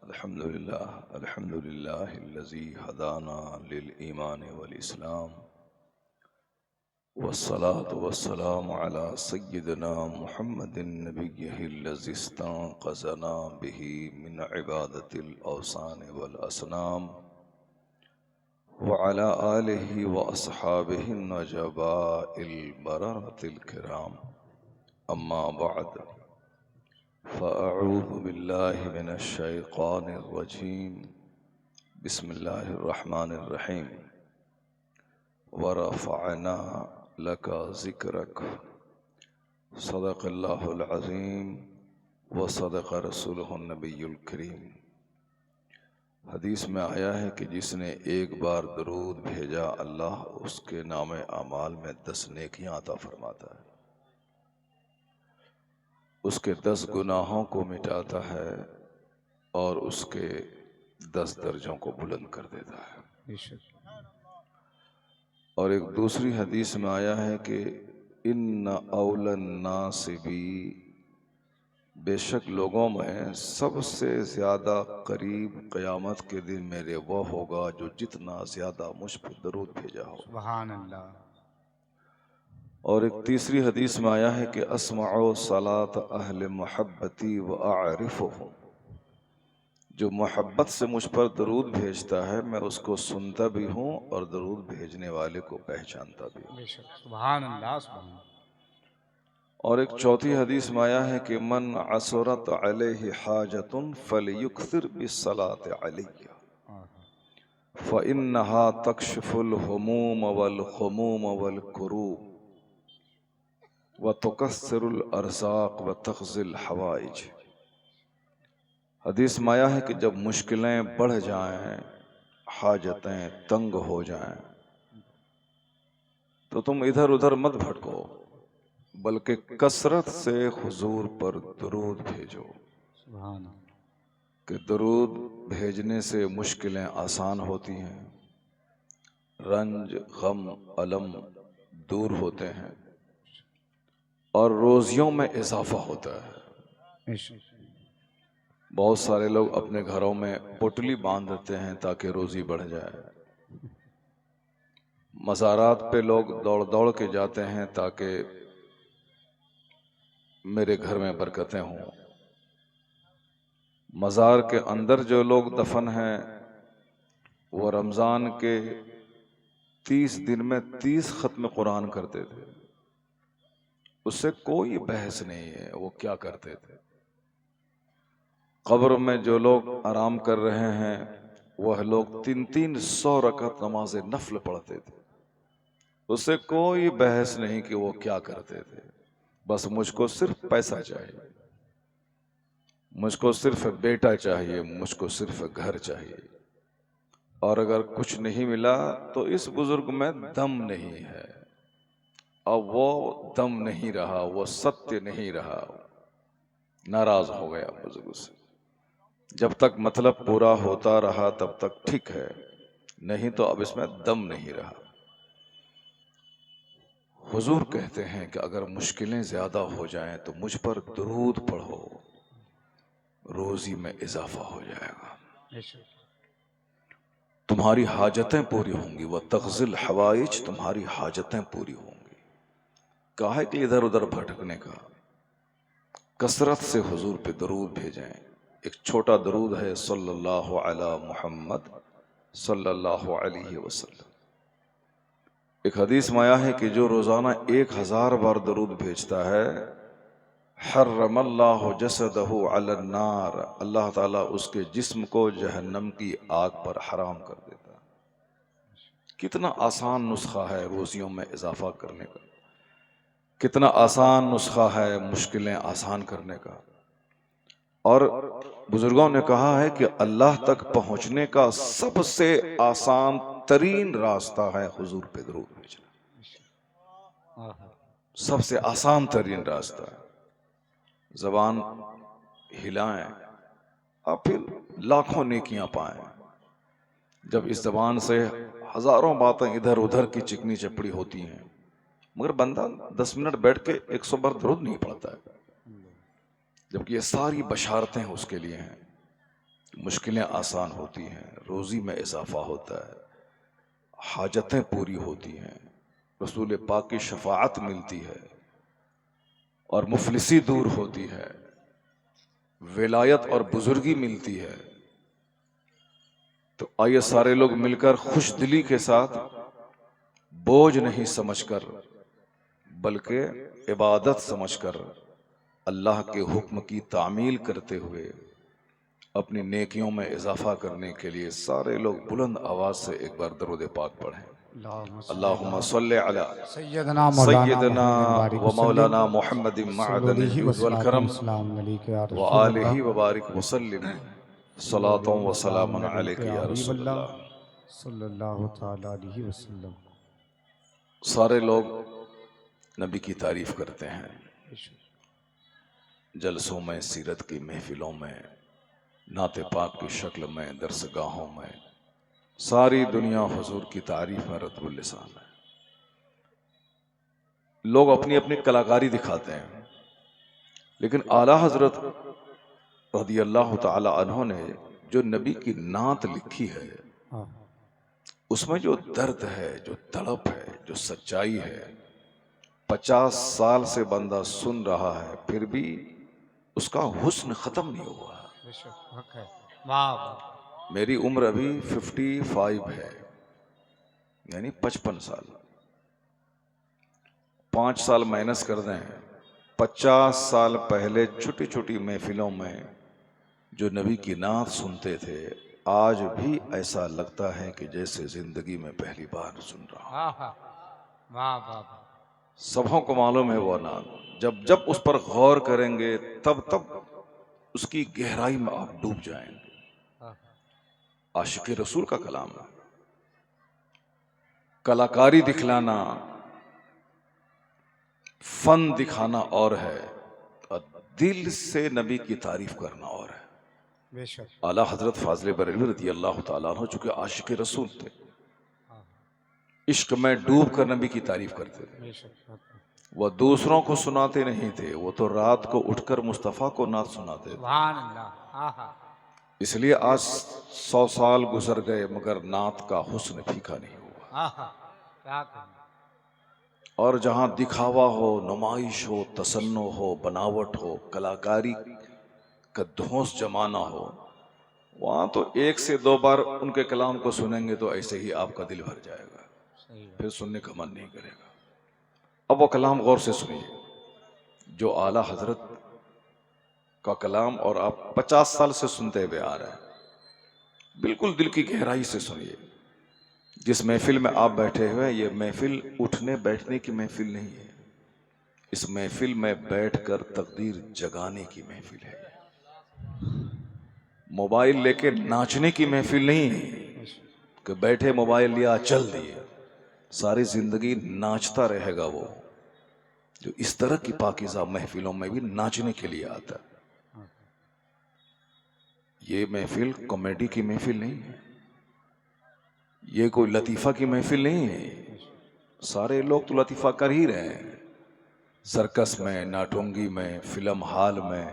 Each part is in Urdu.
الحمد لله الذي هدانا للإيمان والإسلام والصلاة والسلام على سيدنا محمد نبيه الذي استنقذنا به من عبادة الأوثان والأصنام وعلى آله وأصحابه النجباء البررة الكرام أما بعد فأعوذ بالله من الشيطان الرجيم بسم الله الرحمن الرحيم ورفعنا لك ذكرك صدق الله العظيم وصدق رسوله النبي الكريم۔ حدیث میں آیا ہے کہ جس نے ایک بار درود بھیجا اللہ اس کے نام اعمال میں 10 نیکیاں عطا فرماتا ہے، اس کے 10 گناہوں کو مٹاتا ہے اور اس کے 10 درجوں کو بلند کر دیتا ہے۔ اور ایک دوسری حدیث میں آیا ہے کہ ان اول الناس بی، بے شک لوگوں میں سب سے زیادہ قریب قیامت کے دن میرے وہ ہوگا جو جتنا زیادہ مجھ پر درود بھیجا ہو۔ سبحان اللہ۔ اور ایک تیسری حدیث میں آیا ہے کہ اسمع صلاۃ اہل محبتی واعرفهم، جو محبت سے مجھ پر درود بھیجتا ہے میں اس کو سنتا بھی ہوں اور درود بھیجنے والے کو پہچانتا بھی ہوں۔ بے شک سبحان اللہ سبحان اللہ۔ اور ایک چوتھی حدیث میں آیا ہے کہ من عثرت علیہ حاجۃ فلیکثر بالصلاۃ علی فإنها تکشف الہموم والغموم والکروب وتکثر الارزاق وتقضی الحوائج۔ حدیث میں آیا ہے کہ جب مشکلیں بڑھ جائیں، حاجتیں تنگ ہو جائیں، تو تم ادھر ادھر مت بھٹکو بلکہ کثرت سے حضور پر درود بھیجو، سبحان اللہ۔ کہ درود بھیجنے سے مشکلیں آسان ہوتی ہیں، رنج غم علم دور ہوتے ہیں اور روزیوں میں اضافہ ہوتا ہے۔ بے شک بہت سارے لوگ اپنے گھروں میں پوٹلی باندھ دیتے ہیں تاکہ روزی بڑھ جائے، مزارات پہ لوگ دوڑ دوڑ کے جاتے ہیں تاکہ میرے گھر میں برکتیں ہوں۔ مزار کے اندر جو لوگ دفن ہیں وہ رمضان کے 30 دن میں 30 ختم قرآن کرتے تھے، اس سے کوئی بحث نہیں ہے وہ کیا کرتے تھے۔ قبر میں جو لوگ آرام کر رہے ہیں وہ لوگ 300 رکعت نماز نفل پڑھتے تھے، اس سے کوئی بحث نہیں کہ وہ کیا کرتے تھے۔ بس مجھ کو صرف پیسہ چاہیے، مجھ کو صرف بیٹا چاہیے، مجھ کو صرف گھر چاہیے، اور اگر کچھ نہیں ملا تو اس بزرگ میں دم نہیں ہے، اب وہ دم نہیں رہا، وہ ستیہ نہیں رہا، ناراض ہو گیا بزرگ سے۔ جب تک مطلب پورا ہوتا رہا تب تک ٹھیک ہے، نہیں تو اب اس میں دم نہیں رہا۔ حضور کہتے ہیں کہ اگر مشکلیں زیادہ ہو جائیں تو مجھ پر درود پڑھو، روزی میں اضافہ ہو جائے گا، بے شک تمہاری حاجتیں پوری ہوں گی، وتقضی الحوائج، تمہاری حاجتیں پوری ہوں گی۔ کاہے کہ ادھر ادھر بھٹکنے کا، کثرت سے حضور پہ درود بھیجیں۔ ایک چھوٹا درود ہے صلی اللہ علی محمد صلی اللہ علیہ وسلم۔ ایک حدیث میں آیا ہے کہ جو روزانہ 1000 بار درود بھیجتا ہے حرم اللہ جسدہ علی النار، اللہ تعالیٰ اس کے جسم کو جہنم کی آگ پر حرام کر دیتا ہے۔ کتنا آسان نسخہ ہے روزیوں میں اضافہ کرنے کا، کتنا آسان نسخہ ہے مشکلیں آسان کرنے کا۔ اور بزرگوں نے کہا ہے کہ اللہ تک پہنچنے کا سب سے آسان ترین راستہ ہے حضور پہ درود بھیجنا، سب سے آسان ترین راستہ ہے۔ زبان ہلائیں اور پھر لاکھوں نیکیاں پائیں۔ جب اس زبان سے ہزاروں باتیں ادھر ادھر کی چکنی چپڑی ہوتی ہیں، مگر بندہ 10 منٹ بیٹھ کے 100 بار درود نہیں پڑھتا ہے، جبکہ یہ ساری بشارتیں اس کے لیے ہیں۔ مشکلیں آسان ہوتی ہیں، روزی میں اضافہ ہوتا ہے، حاجتیں پوری ہوتی ہیں، رسول پاک کی شفاعت ملتی ہے اور مفلسی دور ہوتی ہے، ولایت اور بزرگی ملتی ہے۔ تو آئیے سارے لوگ مل کر خوش دلی کے ساتھ، بوجھ نہیں سمجھ کر بلکہ عبادت سمجھ کر اللہ کے حکم کی تعمیل کرتے ہوئے اپنی نیکیوں میں اضافہ کرنے کے لیے سارے لوگ بلند آواز سے ایک بار درود پاک پڑھیں۔ اللہم صلی علی سیدنا سیدنا مولانا و مولانا محمد معدن الجود والکرم وآلہ وآلہ وبارک وسلم صلاۃ و سلام علیک یا رسول اللہ۔ صلی اللہ تعالی علیہ وسلم۔ سارے لوگ نبی کی تعریف کرتے ہیں، جلسوں میں، سیرت کی محفلوں میں، نعت پاک کی شکل میں، درس گاہوں میں، ساری دنیا حضور کی تعریف میں رطب اللسان ہے۔ لوگ اپنی اپنی کلاکاری دکھاتے ہیں، لیکن اعلیٰ حضرت رضی اللہ تعالی عنہ نے جو نبی کی نعت لکھی ہے، اس میں جو درد ہے، جو تڑپ ہے، جو سچائی ہے، 50 سال سے بندہ سن رہا ہے پھر بھی اس کا حسن ختم نہیں ہوا۔ میری عمر ابھی 55 ہے، یعنی 55 سال۔ 5 سال مائنس کر دیں، 50 سال پہلے چھوٹی چھوٹی محفلوں میں جو نبی کی نعت سنتے تھے، آج بھی ایسا لگتا ہے کہ جیسے زندگی میں پہلی بار سن رہا ہوں۔ سبوں کو معلوم ہے وہ نعت، جب اس پر غور کریں گے تب اس کی گہرائی میں آپ ڈوب جائیں گے۔ عاشق رسول کا کلام ہے۔ کلاکاری دکھلانا، فن دکھانا اور ہے، اور دل سے نبی کی تعریف کرنا اور ہے۔ اعلیٰ حضرت فاضل بریلوی رضی اللہ تعالیٰ عنہ چونکہ عاشق رسول تھے، عشق میں ڈوب کر نبی کی تعریف کرتے تھے۔ وہ دوسروں کو سناتے نہیں تھے، وہ تو رات کو اٹھ کر مصطفیٰ کو نعت سناتے تھے۔ اس لیے آج 100 سال گزر گئے مگر نعت کا حسن پھیکا نہیں ہوا۔ اور جہاں دکھاوا ہو، نمائش ہو، تصنع ہو، بناوٹ ہو، کلاکاری کا دھونس جمانا ہو، وہاں تو 1 سے 2 بار ان کے کلام کو سنیں گے تو ایسے ہی آپ کا دل بھر جائے گا، پھر سننے کا من نہیں کرے گا۔ اب وہ کلام غور سے سنیے جو اعلیٰ حضرت کا کلام اور آپ 50 سال سے سنتے ہوئے آ رہے ہیں، بالکل دل کی گہرائی سے سنیے۔ جس محفل میں آپ بیٹھے ہوئے، یہ محفل اٹھنے بیٹھنے کی محفل نہیں ہے، اس محفل میں بیٹھ کر تقدیر جگانے کی محفل ہے۔ موبائل لے کے ناچنے کی محفل نہیں ہے کہ بیٹھے موبائل لیا چل دیے، ساری زندگی ناچتا رہے گا وہ جو اس طرح کی پاکیزہ محفلوں میں بھی ناچنے کے لیے آتا ہے۔ یہ محفل کامیڈی کی محفل نہیں ہے، یہ کوئی لطیفہ کی محفل نہیں ہے۔ سارے لوگ تو لطیفہ کر ہی رہے ہیں، سرکس میں، ناٹونگی میں، فلم ہال میں،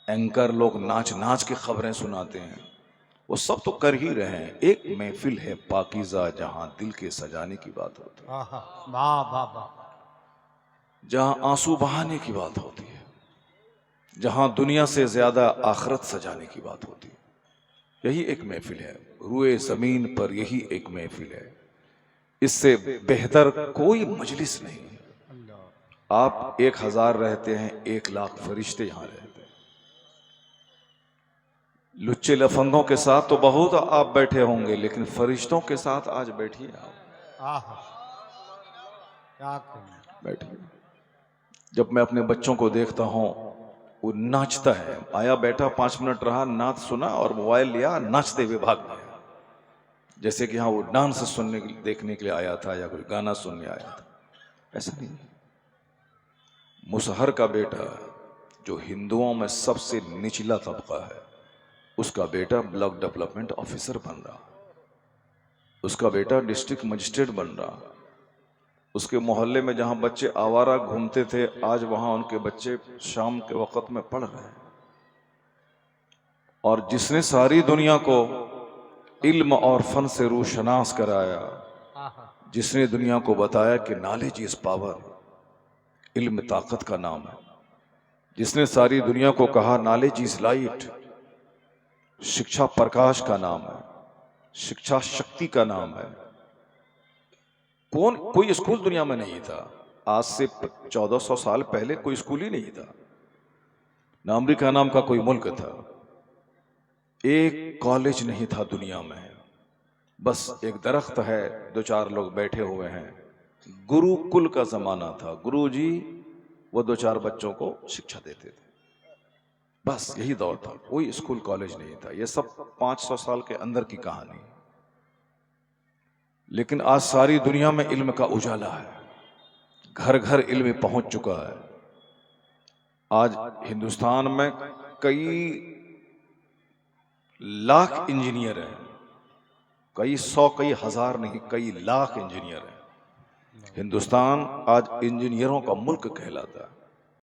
اینکر لوگ ناچ ناچ کے خبریں سناتے ہیں، وہ سب تو کر ہی رہے ہیں۔ ایک محفل ہے پاکیزہ جہاں دل کے سجانے کی بات ہوتی ہے، جہاں آنسو بہانے کی بات ہوتی ہے، جہاں دنیا سے زیادہ آخرت سجانے کی بات ہوتی ہے۔ یہی ایک محفل ہے، روئے زمین پر یہی ایک محفل ہے، اس سے بہتر کوئی مجلس نہیں۔ آپ 1000 رہتے ہیں، 1,00,000 فرشتے یہاں رہتے ہیں۔ لچے لفنگوں کے ساتھ تو بہت آپ بیٹھے ہوں گے، لیکن فرشتوں کے ساتھ آج بیٹھیے آپ، بیٹھیے۔ جب میں اپنے بچوں کو دیکھتا ہوں وہ ناچتا ہے، آیا بیٹھا 5 منٹ رہا، نعت سنا اور موبائل لیا، ناچتے ہوئے بھاگ گیا، جیسے کہ ہاں وہ ڈانس سننے دیکھنے کے لیے آیا تھا یا کوئی گانا سننے آیا تھا۔ ایسا نہیں۔ مسہر کا بیٹا جو ہندوؤں میں سب سے نچلا طبقہ ہے، اس کا بیٹا بلاک ڈیولپمنٹ آفیسر بن رہا، اس کا بیٹا ڈسٹرکٹ مجسٹریٹ بن رہا، اس کے محلے میں جہاں بچے آوارہ گھومتے تھے آج وہاں ان کے بچے شام کے وقت میں پڑھ رہے ہیں۔ اور جس نے ساری دنیا کو علم اور فن سے روشناس کرایا، جس نے دنیا کو بتایا کہ نالج از پاور، علم طاقت کا نام ہے، جس نے ساری دنیا کو کہا نالج از لائٹ، شکشا پرکاش کا نام ہے، شکشا شکتی کا نام ہے۔ کوئی اسکول دنیا میں نہیں تھا، آج سے 1400 سال پہلے کوئی اسکول ہی نہیں تھا، نہ امریکہ نام کا کوئی ملک تھا، ایک کالج نہیں تھا دنیا میں، بس ایک درخت ہے، 2-4 لوگ بیٹھے ہوئے ہیں۔ گرو کل کا زمانہ تھا، گرو جی وہ 2-4 بچوں کو شکشا دیتے تھے، بس یہی دور تھا، کوئی اسکول کالج نہیں تھا۔ یہ سب 500 سال کے اندر کی کہانی، لیکن آج ساری دنیا میں علم کا اجالا ہے، گھر گھر علم پہنچ چکا ہے۔ آج ہندوستان میں کئی لاکھ انجینئر ہیں، کئی 100 کئی ہزار نہیں، کئی لاکھ انجینئر ہیں۔ ہندوستان آج انجینئروں کا ملک کہلاتا ہے۔